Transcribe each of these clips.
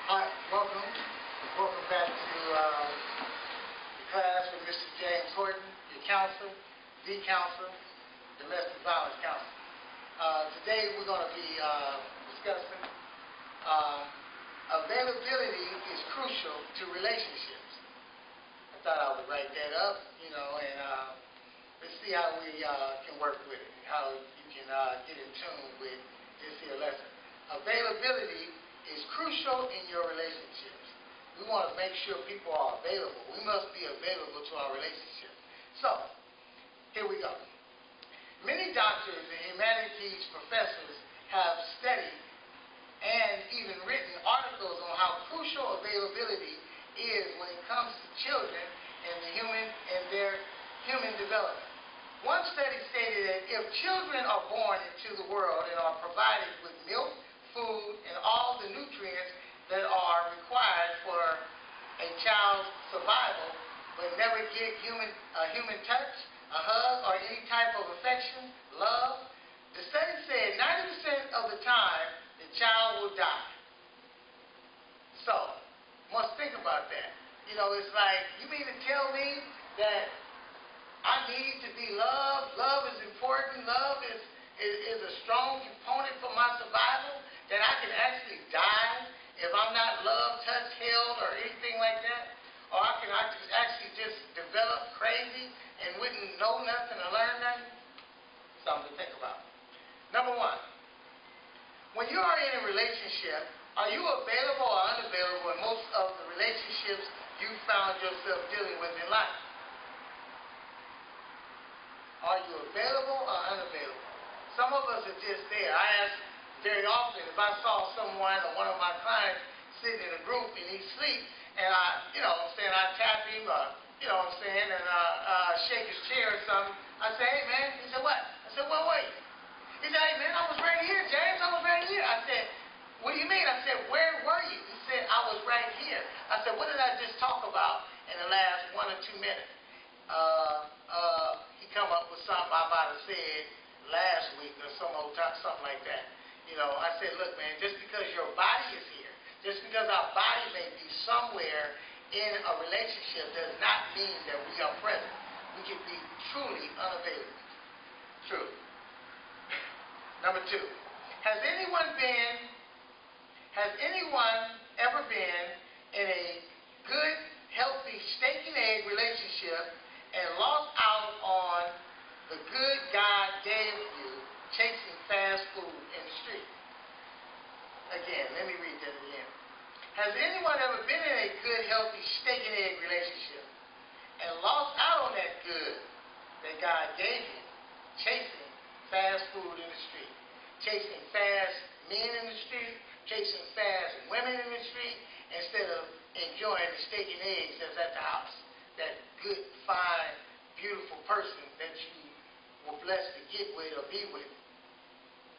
Hi, welcome. Welcome back to the class with Mr. James Horton, your counselor, the counselor, domestic violence counselor. Today we're going to be discussing availability is crucial to relationships. I thought I would write that up, and let's see how we can work with it, how you can get in tune with this here lesson. Availability is crucial in your relationships. We want to make sure people are available. We must be available to our relationship. So, here we go. Many doctors and humanities professors have studied and even written articles on how crucial availability is when it comes to children and their human development. One study stated that if children are born into the world and are provided with milk, food, and all the nutrients that are required for a child's survival, but never get a human touch, a hug, or any type of affection, love, the study said 90% of the time the child will die. So, must think about that. It's like, you mean to tell me that I need to be loved? Love is important. Love is a strong component for my survival, that I can actually die if I'm not loved, touched, held, or anything like that? Or I can actually just develop crazy and wouldn't know nothing or learn nothing? Something to think about. Number one, when you are in a relationship, are you available or unavailable in most of the relationships you found yourself dealing with in life? Are you available or unavailable? Some of us are just there. I ask very often, if I saw someone or one of my clients sitting in a group and he's asleep, and I tap him, and shake his chair or something, I say, hey man, he said, what? I said, well, wait. He said, hey man, I was right here, James, I was right here. I said, what do you mean? I said, where were you? He said, I was right here. I said, what did I just talk about in the last 1 or 2 minutes? He come up with something I might have said last week or something like that. I said, look, man, just because your body is here, just because our body may be somewhere in a relationship does not mean that we are present. We can be truly unavailable. True. Number 2, has anyone ever been in a good, healthy, steak and egg relationship and lost out on the good God gave you chasing fast food in the street? Again, let me read that again. Has anyone ever been in a good, healthy steak and egg relationship and lost out on that good that God gave you chasing fast food in the street, chasing fast men in the street, chasing fast women in the street, instead of enjoying the steak and eggs that's at the house, that good, fine, beautiful person that you were blessed to get with or be with?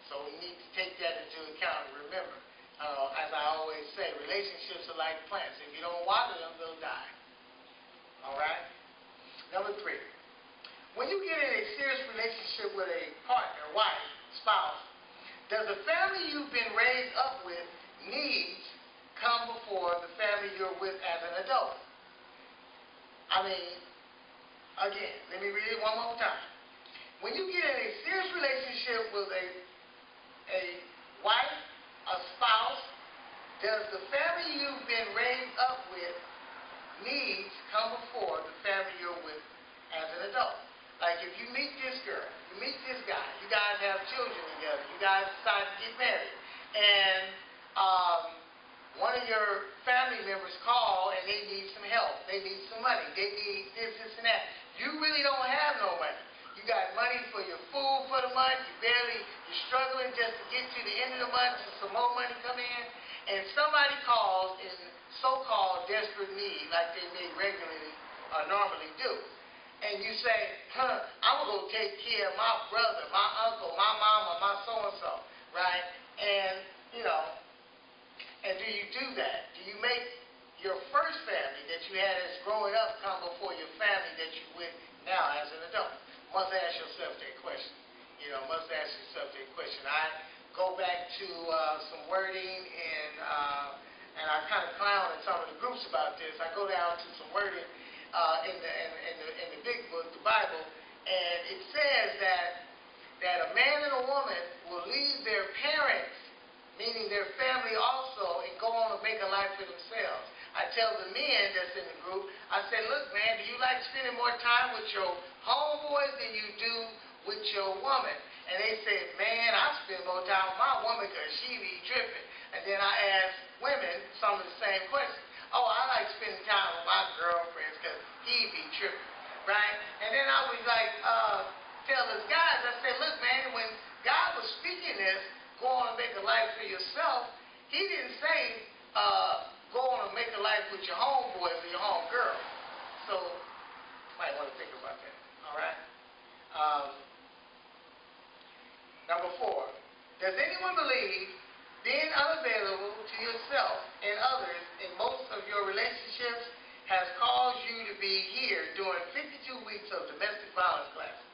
So we need to take that into account and remember, as I always say, relationships are like plants. If you don't water them, they'll die. All right? Number 3, when you get in a serious relationship with a partner, wife, spouse, does the family you've been raised up with needs come before the family you're with as an adult? Again, let me read it one more time. When you get in a serious relationship with a wife, a spouse, does the family you've been raised up with needs come before the family you're with as an adult? Like if you meet this girl, you meet this guy, you guys have children together, you guys decide to get married, and one of your family members call and they need some help, they need some money, they need this, and that. You really don't have no money. You got money for your food for the month, you're struggling just to get to the end of the month so some more money come in, and somebody calls in so-called desperate need like they may regularly or normally do. And you say, I'm going to go take care of my brother, my uncle, my mama, my so-and-so, right? And, and do you do that? Do you make your first family that you had as growing up come before your family that you're with now as an adult? Must ask yourself that question. I go back to some wording and I kind of clown at some of the groups about this. I go down to some wording in the big book, the Bible, and it says that a man and a woman will leave their parents, meaning their family also, and go on to make a life for themselves. I tell the men that's in the group, I say, look, man, do you like spending more time with your homeboys than you do with your woman? And they said, man, I spend more time with my woman because she be tripping. And then I ask women some of the same questions. Oh, I like spending time with my girlfriends because he be tripping, right? And then I was like, tell us guys, I said, look, man, when God was speaking this, go on and make a life for yourself, he didn't say, go on and make a life with your homeboys or your homegirl. So, you might want to think about that, all right? Number 4, does anyone believe being unavailable to yourself and others in most of your relationships has caused you to be here during 52 weeks of domestic violence classes?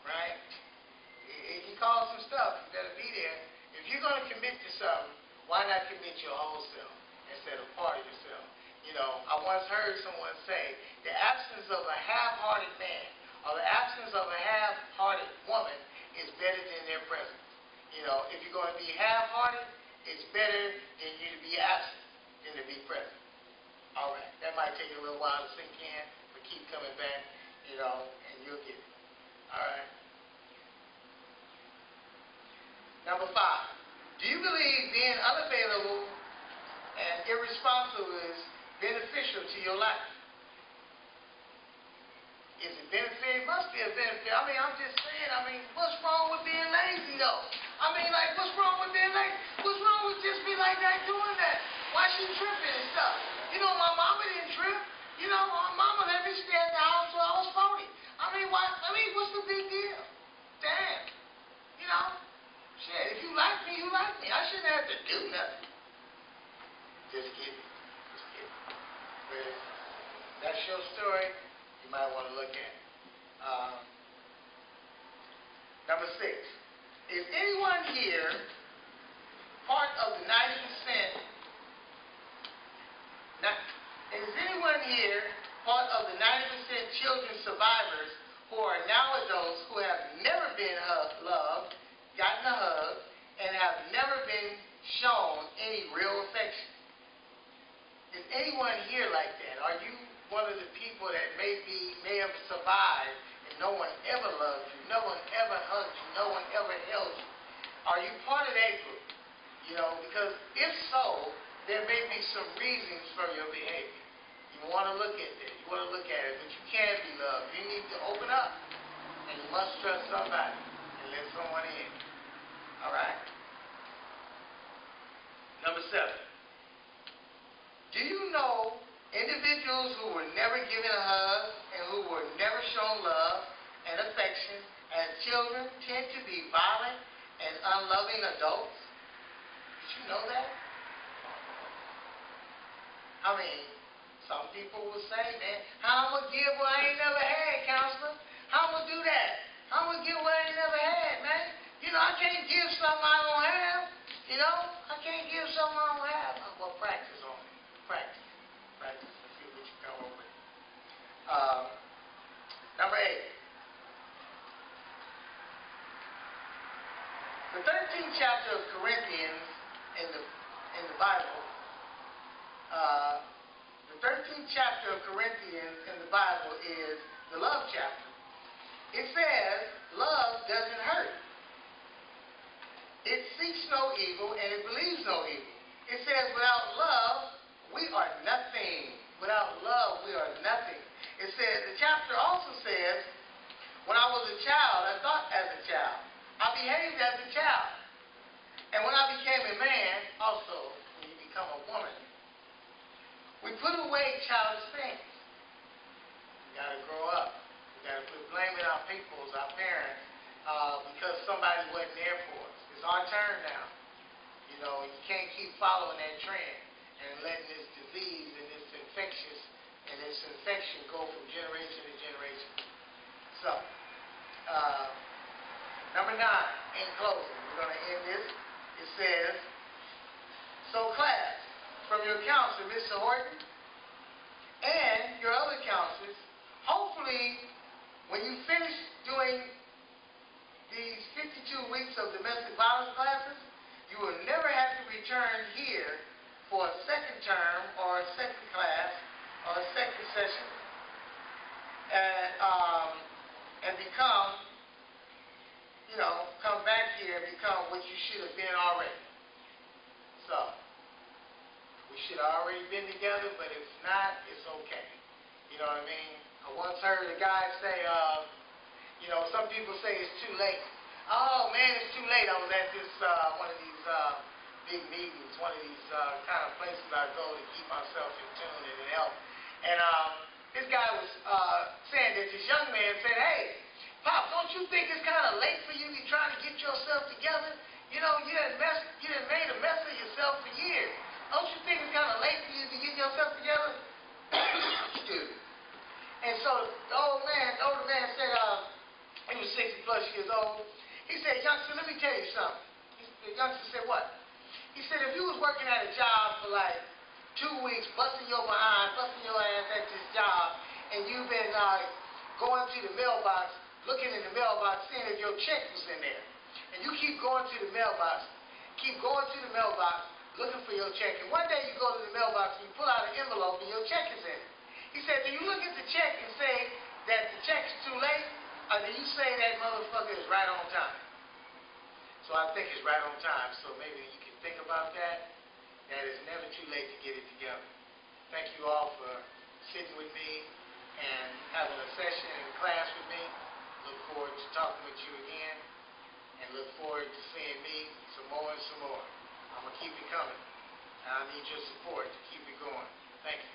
Right? It can cause some stuff. You better be there. If you're going to commit to something, why not commit your whole self instead of part of yourself? You know, I once heard someone say, the absence of a half-hearted man or the absence of a half-hearted woman is better than their presence. You know, if you're going to be half-hearted, it's better than you to be absent than to be present. All right. That might take a little while to sink in, but keep coming back, you know, and you'll get it. All right. Number 5, do you believe being unavailable and irresponsible is beneficial to your life? Is it benefit? It must be a benefit. I mean, I'm just saying, what's wrong with being lazy, though? What's wrong with being lazy? What's wrong with just be like that doing that? Why she tripping and stuff? You know, my mama didn't trip. You know, my mama let me stay at the house till I was 40. What's the big deal? Damn. You know? Shit, if you like me, you like me. I shouldn't have to do nothing. Just kidding. Just kidding. But if that's your story, you might want to look at it. Number 6. Is anyone here part of the 90%? Is anyone here part of the 90% children survivors who are now adults who have never been loved, gotten a hug, and have never been shown any real affection? Is anyone here like that? Are you one of the people that may have survived and no one ever loved you, no one ever hugged you, no one ever held you? Are you part of that group? You know, because if so, there may be some reasons for your behavior. You want to look at that. You want to look at it, but you can be loved. You need to open up, and you must trust somebody and let someone in. All right? Number 7. Do you know individuals who were never given a hug and who were never shown love and affection as children tend to be violent and unloving adults? Did you know that? Some people will say, man, how I'm going to give what I ain't never had, counselor? How I'm going to do that? I'm going to give what I ain't never had, man. You know, I can't give something I don't have. You know, I can't give something I don't have. Well, practice on it. Practice. Practice and see what you come up with. Number 8. The 13th chapter of Corinthians in the Bible, the 13th chapter of Corinthians in the Bible is the love chapter. It says, love doesn't hurt. It seeks no evil and it believes no evil. It says, without love, we are nothing. Without love, we are nothing. It says, the chapter also says, when I was a child, I thought as a child. I behaved as a child. And when I became a man, also, when you become a woman, we put away childish things. We got to grow up. We got to quit blaming our peoples, our parents, because somebody wasn't there for us. It's our turn now. You know, you can't keep following that trend and letting this disease and this infection go from generation to generation. So, number 9, in closing, we're going to end this. It says, So class, from your counselor, Mr. Horton, and your other counselors, hopefully when you finish doing these 52 weeks of domestic violence classes, you will never have to return here for a second term or a second class or a second session and become, come back here and become what you should have been already. So, we should have already been together, but if not, it's okay. You know what I mean? I once heard a guy say, some people say it's too late. Oh man, it's too late. I was at this, one of these big meetings, one of these kind of places I go to keep myself in tune and it help. And this guy was saying that this young man said, hey, Pop, don't you think it's kind of late for you to be trying to get yourself together? You done made a mess of yourself for years. Don't you think it's kind of late for you to get yourself together? Excuse me. And so the older man said, he was 60 plus years old. He said, youngster, let me tell you something. The youngster said, what? He said, if you was working at a job for like 2 weeks, busting your behind, busting your ass at this job, and you've been going to the mailbox, looking in the mailbox, seeing if your check was in there. And you keep going to the mailbox, looking for your check. And one day you go to the mailbox and you pull out an envelope and your check is in it. He said, do you look at the check and say that the check's too late? Or do you say that motherfucker is right on time? So I think it's right on time. So maybe you can think about that. That it's never too late to get it together. Thank you all for sitting with me and having a session in the class with me. Look forward to talking with you again. And look forward to seeing me some more and some more. I'm going to keep it coming. And I need your support to keep it going. Thank you.